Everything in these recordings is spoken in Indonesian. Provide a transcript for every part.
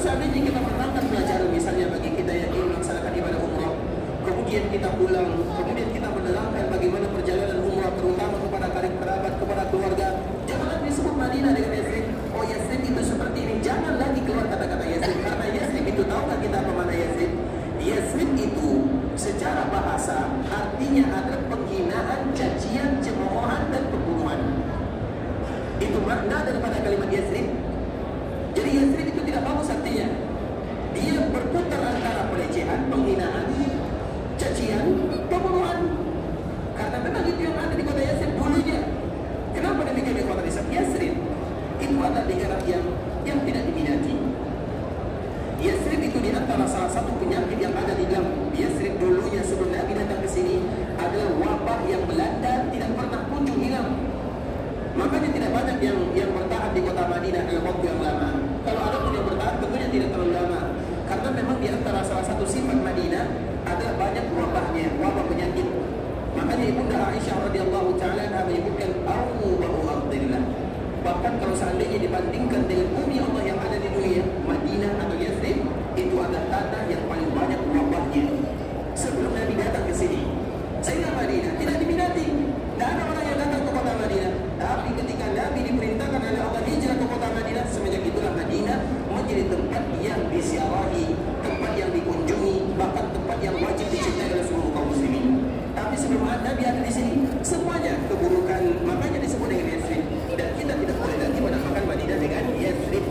seandainya kita menerangkan pelajaran misalnya bagi kita yang ingin melaksanakan ibadah umrah, kemudian kita pulang, kemudian kita menerangkan bagaimana perjalanan umrah terutama kepada karib kerabat, kepada keluarga. Jangan lagi disebut Madinah dengan Yasrib. Oh Yasrib itu seperti ini. Jangan lagi keluar kata-kata Yasrib, karena Yasrib itu, tahukah kita apa makna Yasrib? Yasrib itu secara bahasa artinya adalah penghinaan, cacian, cemoohan dan pembunuhan. Itu makna daripada kalimat Yasrib. Jadi Yasrib itu tidak bagus artinya. Dia berputar antara pelecehan, penghinaan, cacian, pembunuhan. Karena memang itu yang ada di kota Yasrib dulunya. Kenapa demikian di kota Yasrib? Itu adalah negara yang tidak diminati. Yasrib itu di antara salah satu penyakit yang ada di dalam Yasrib dulunya sebelum Nabi datang ke sini adalah wabah yang melanda tidak pernah kunjung hilang. Makanya tidak banyak yang bertahan di kota Madinah dalam waktu yang lama. Kalau ada pun yang bertahan tentunya tidak terlalu lama. Karena memang di antara salah satu sifat Madinah adalah banyak wabahnya, wabah penyakit. Makanya Ibunda Aisyah radhiyallahu taala menyebutkan bahu ardillah. Bahkan kalau seandainya dibandingkan dengan bumi Allah yang ada di dunia, Madinah atau Yasrib itu adalah tanah yang paling banyak wabahnya. Sebelum Nabi datang ke sini, sehingga Madinah tidak diminati. Tidak ada orang yang datang ke kota Madinah. Tapi ketika Nabi diperintahkan oleh Allah hijrah ke kota Madinah, semenjak itulah Madinah menjadi tempat yang disiarahi, tempat yang dikunjungi, bahkan tempat yang wajib dicintai oleh seluruh kaum muslimin. Tapi sebelum Nabi ada di sini, semuanya keburukan, makanya disebut dengan Yasrib. Dan kita tidak boleh lagi menamakan Madinah dengan Yasrib.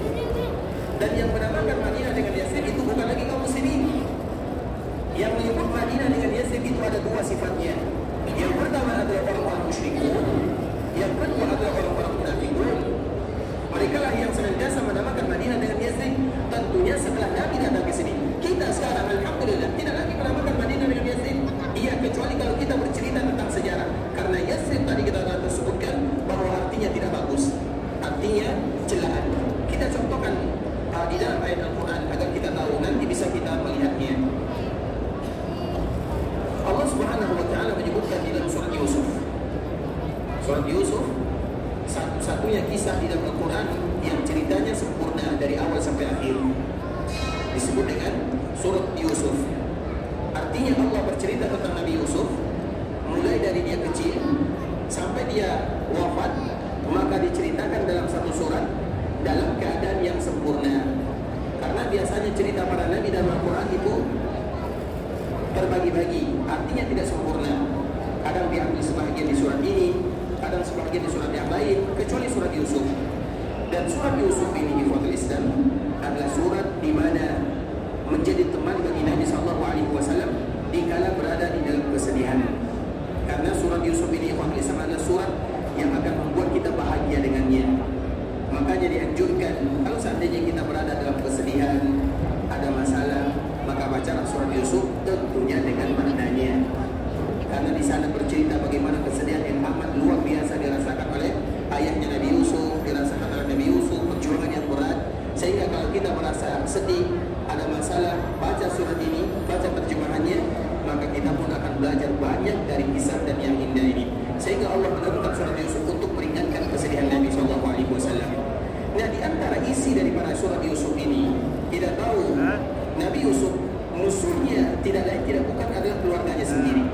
Dan yang menamakan Madinah dengan Yasrib itu bukan lagi kaum muslimin. Yang menyebut Madinah dengan Yasrib itu ada dua sifatnya. Yang pertama adalah orang-orang musyrikun, yang kedua adalah orang-orang munafikun. Mereka lah yang senantiasa menamakan Madinah dengan Yasrib. Tentunya setelah Nabi datang ke sini, kita sekarang alhamdulillah tidak lagi menamakan Madinah dengan Yasrib. Iya, kecuali kalau kita bercerita tentang sejarah. Karena Yasrib tadi kita telah tersebutkan bahwa artinya tidak bagus, artinya celaan. Kita contohkan di dalam ayat Al-Quran agar kita tahu, nanti bisa kita melihatnya. Allah Subhanahu wa taala menyebutkan di dalam surat Yusuf. Surat Yusuf satu-satunya kisah di dalam Al-Quran yang ceritanya sempurna dari awal sampai akhir. Disebut dengan surat Yusuf. Artinya Allah bercerita tentang Nabi Yusuf mulai dari dia kecil sampai dia wafat, maka diceritakan dalam satu surat dalam keadaan yang sempurna. Karena biasanya cerita para nabi dalam Al-Quran itu terbagi-bagi, artinya tidak sempurna. Kadang diambil sebagian di surat ini, kadang sebagian di surat yang lain, kecuali surat Yusuf. Dan surat Yusuf ini ikhwatul Islam adalah surat di mana menjadi teman bagi Nabi SAW dikala berada di dalam kesedihan. Karena surat Yusuf ini ikhwatul Islam adalah surat yang akan membuat kita bahagia dengannya. Makanya dianjurkan kalau seandainya kita berada dalam kesedihan, ada masalah, maka bacalah surat Yusuf tentunya dengan maknanya. Karena di sana bercerita bagaimana kesedihan yang amat luar biasa dirasakan oleh ayahnya Nabi Yusuf, dirasakan oleh Nabi Yusuf, perjuangan yang berat. Sehingga kalau kita merasa sedih, ada masalah, baca surat ini, baca terjemahannya, maka kita pun akan belajar banyak dari kisah dan yang indah ini. Sehingga Allah menurunkan surat Yusuf untuk meringankan kesedihan Nabi SAW. Nah, di antara isi daripada surat Yusuf ini, kita tahu Nabi Yusuf musuhnya tidak lain tidak bukan adalah keluarganya sendiri,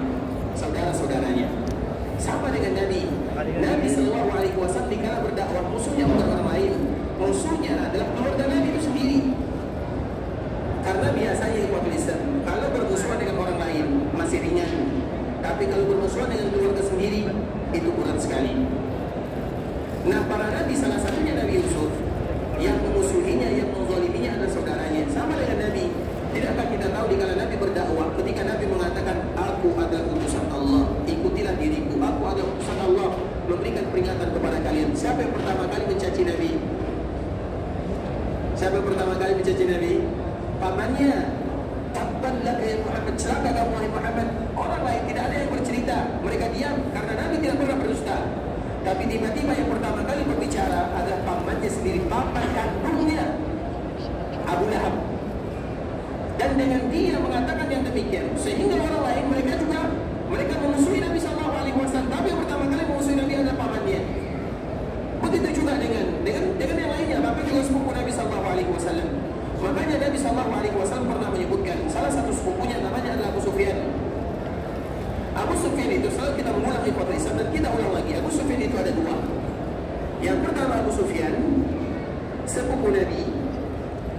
saudara-saudaranya. Sama dengan Nabi SAW dikala berdakwah, musuhnya bukan orang lain, musuhnya adalah keluarga Nabi itu sendiri. Karena biasanya kalau bermusuhan dengan orang lain masih ringan, tapi kalau bermusuhan dengan keluarga sendiri itu berat sekali. Nah, para nabi, salah satunya Nabi Yusuf, yang memusuhinya, yang menzaliminya adalah saudaranya. Sama dengan Nabi. Tidakkah kita tahu dikala Nabi berdakwah, ketika Nabi mengatakan, aku adalah utusan Allah, ikutilah diriku, aku adalah utusan Allah, memberikan peringatan kepada kalian. Siapa yang pertama kali mencaci Nabi? Siapa yang pertama kali mencaci Nabi? Pamannya. Tabban laka ya Muhammad, celaka kamu wahai Muhammad. Orang lain tidak ada yang bercerita, mereka diam karena Nabi tidak pernah berdusta. Tapi tiba-tiba yang pertama kali berbicara adalah pamannya sendiri, paman kandungnya Abu Lahab. Dan dengan dia mengatakan yang demikian, sehingga orang lain mereka memusuhi Nabi SAW. Tapi yang pertama kali memusuhi Nabi adalah pamannya. Begitu juga dengan yang lainnya, bahkan juga sepupu Nabi SAW. Makanya Nabi SAW pernah menyebutkan salah satu sepupunya namanya adalah Abu Sufyan. Abu Sufyan itu selalu kita mengulang ikhwatul Islam dan kita ulang lagi. Abu Sufyan itu ada dua. Yang pertama Abu Sufyan sepupu Nabi.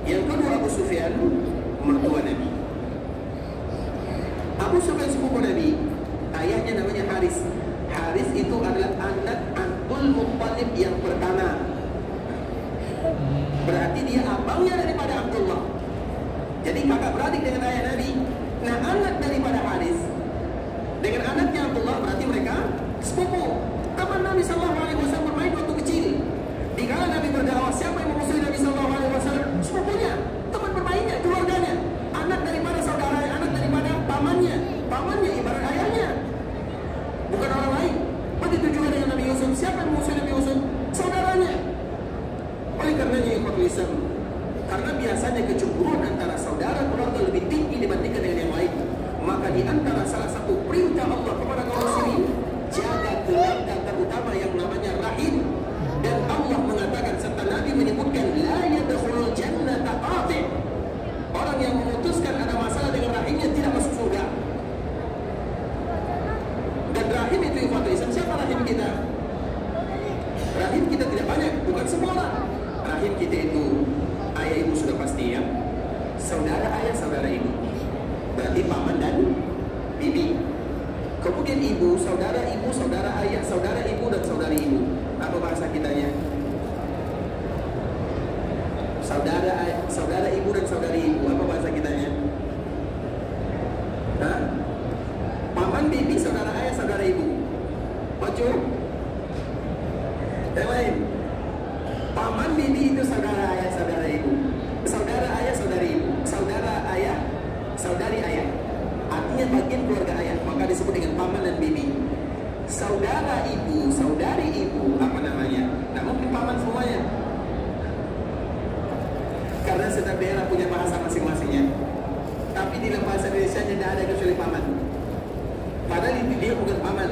Yang kedua Abu Sufyan mertua Nabi. Abu Sufyan sepupu Nabi, ayahnya namanya Haris. Haris itu adalah anak Abdul Muttalib yang pertama. Berarti dia abangnya daripada Abdullah. Jadi kakak beradik dengan ayah Nabi. Nah, anak daripada Haris dengan anaknya Abdullah berarti mereka sepupu. Teman Nabi SAW bermain waktu kecil. Di kala Nabi berdakwah, siapa yang memusuhi Nabi SAW? Sepupunya, teman bermainnya, keluarganya. Anak daripada saudara, anak daripada pamannya. Pamannya ibarat ayahnya, bukan orang lain. Begitu juga dengan Nabi Yusuf. Siapa yang memusuhi Nabi Yusuf? Saudaranya. Oleh karenanya ikhwatul Islam, karena biasanya kecemburuan antara saudara keluarga lebih tinggi dibandingkan dengan yang lain, maka di antara salah satu perintah Allah kepada kaum muslimin, jaga keluarga terutama yang namanya rahim. Dan Allah mengatakan serta Nabi menyebutkan la yadkhulul jannata qati'. Orang yang memutuskan ada masalah dengan rahimnya tidak masuk surga. Dan rahim itu ikhwatul Islam, siapa rahim kita? Rahim kita tidak banyak, bukan semua orang. Rahim kita itu ayah ibu sudah pasti ya. Saudara ayah, saudara ibu. Berarti paman dan bibi. Kemudian ibu, saudara ayah, saudara ibu dan saudari ibu. Apa bahasa kitanya? Saudara ibu dan saudari ibu. Apa bahasa kitanya? Hah? Paman, bibi, saudara ayah, saudara ibu. Maju. Yang lain. Paman, bibi itu saudara ayah, saudara ibu. Saudara ayah, saudari ibu. Saudara ayah, saudari ayah. Artinya bagian keluarga ayah, maka disebut dengan paman dan bibi. Saudara ibu, saudari ibu, apa namanya? Nah, mungkin paman semuanya. Karena setiap daerah punya bahasa masing-masingnya. Tapi di dalam bahasa Indonesia tidak ada kecuali paman. Padahal dia bukan paman.